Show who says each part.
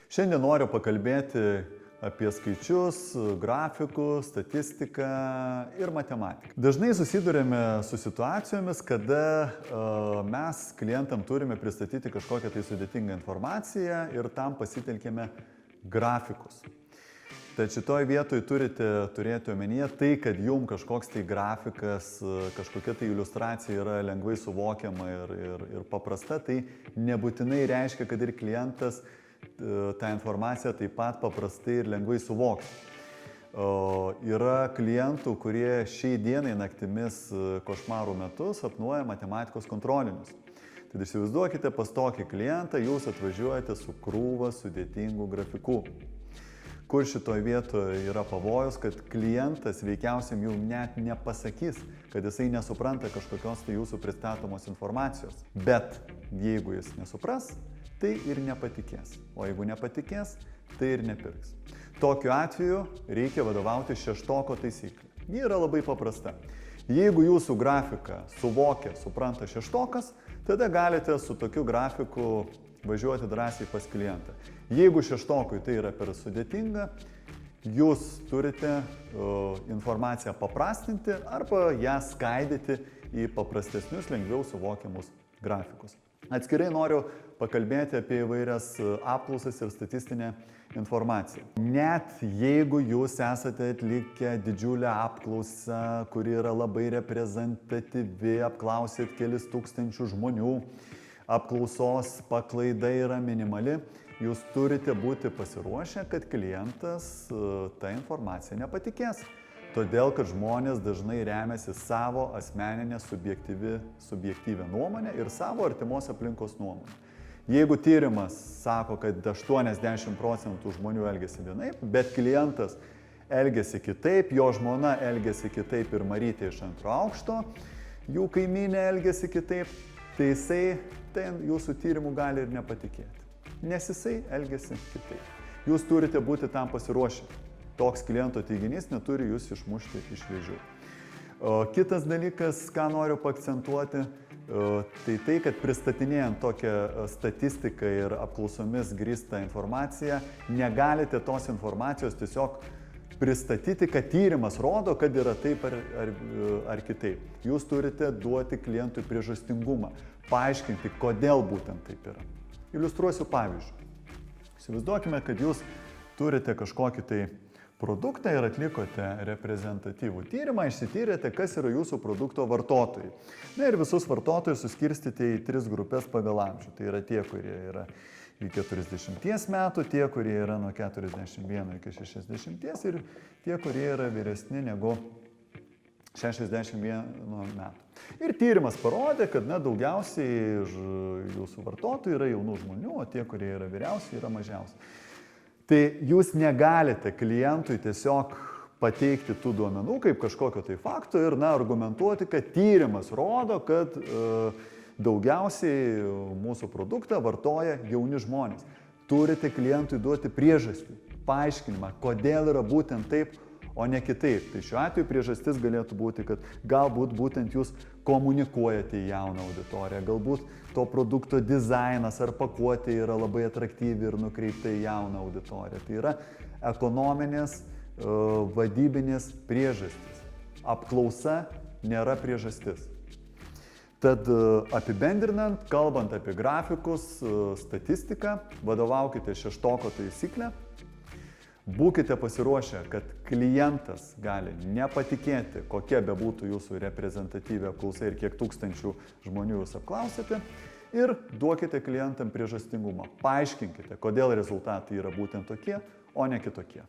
Speaker 1: Šiandien noriu pakalbėti apie skaičius, grafikus, statistiką ir matematiką. Dažnai susidurėme su situacijomis, kada mes klientam turime pristatyti kažkokią tai sudėtingą informaciją ir tam pasitelkėme grafikus. Tad šitoj vietoj turite turėti omenyje tai, kad jum kažkoks tai grafikas, kažkokia tai iliustracija yra lengvai suvokiama ir paprasta, tai nebūtinai reiškia, kad ir klientas tą informaciją taip pat paprastai ir lengvai suvoks. Yra klientų, kurie šiai dienai naktimis košmarų metu sapnuoja matematikos kontrolinius. Tad įsivaizduokite, pas tokį klientą jūs atvažiuojate su krūva sudėtingų grafikų. Kur šitoje vietoje yra pavojus, kad klientas veikiausiai jums net nepasakys, kad jisai nesupranta kažkokios tai jūsų pristatomos informacijos. Bet jeigu jis nesupras, tai ir nepatikės. O jeigu nepatikės, tai ir nepirks. Tokiu atveju reikia vadovauti šeštoko taisyklė. Ji yra labai paprasta. Jeigu jūsų grafiką suvokia, supranta šeštokas, tada galite su tokiu grafiku važiuoti drąsiai pas klientą. Jeigu šeštokui tai yra per sudėtinga, jūs turite informaciją paprastinti arba ją skaidyti į paprastesnius, lengviau suvokiamus grafikus. Atskirai noriu pakalbėti apie įvairias apklausas ir statistinę informaciją. Net jeigu jūs esate atlikę didžiulę apklausą, kuri yra labai reprezentatyvi, apklausėt kelis tūkstančių žmonių, apklausos paklaida yra minimali, jūs turite būti pasiruošę, kad klientas tą informaciją nepatikės. Todėl, kad žmonės dažnai remiasi savo asmeninę subjektyvę nuomonę ir savo artimos aplinkos nuomonę. Jeigu tyrimas sako, kad 80% žmonių elgiasi vienaip, bet klientas elgiasi kitaip, jo žmona elgiasi kitaip ir Marytė iš antro aukšto, jų kaimynė elgiasi kitaip, tai jisai jūsų tyrimų gali ir nepatikėti, nes jisai elgiasi kitaip. Jūs turite būti tam pasiruošę. Toks kliento teiginys neturi jūs išmušti iš vėžių. Kitas dalykas, ką noriu paakcentuoti, tai, kad pristatinėjant tokią statistiką ir apklausomis grįstą informaciją, negalite tos informacijos tiesiog pristatyti, kad tyrimas rodo, kad yra taip ar kitaip. Jūs turite duoti klientui priežastingumą, paaiškinti, kodėl būtent taip yra. Iliustruosiu pavyzdžių. Įsivaizduokime, kad jūs turite kažkokį tai produktą ir atlikote reprezentatyvų tyrimą, išsityrėte, kas yra jūsų produkto vartotojai. Na ir visus vartotojus suskirstyti į 3 grupės pagal amžių. Tai yra tie, kurie yra iki 40 metų, tie, kurie yra nuo 41 iki 60 ir tie, kurie yra vyresni negu 61 metų. Ir tyrimas parodė, kad daugiausiai jūsų vartotojų yra jaunų žmonių, o tie, kurie yra vyriausiai, yra mažiausiai. Tai jūs negalite klientui tiesiog pateikti tų duomenų kaip kažkokio tai fakto ir argumentuoti, kad tyrimas rodo, kad daugiausiai mūsų produktą vartoja jauni žmonės. Turite klientui duoti priežastį, paaiškinimą, kodėl yra būtent taip, o ne kitaip. Tai šiuo atveju priežastis galėtų būti, kad galbūt būtent jūs komunikuojate į jauną auditoriją, galbūt to produkto dizainas ar pakuotė yra labai atraktyvi ir nukreipta į jauną auditoriją. Tai yra ekonominės, vadybinės priežastys. Apklausa nėra priežastis. Tad apibendrinant, kalbant apie grafikus, statistiką, vadovaukite šeštoko taisyklę. Būkite pasiruošę, kad klientas gali nepatikėti, kokia bebūtų jūsų reprezentatyvi apklausa ir kiek tūkstančių žmonių jūs apklausėte. Ir duokite klientam priežastingumą. Paaiškinkite, kodėl rezultatai yra būtent tokie, o ne kitokie.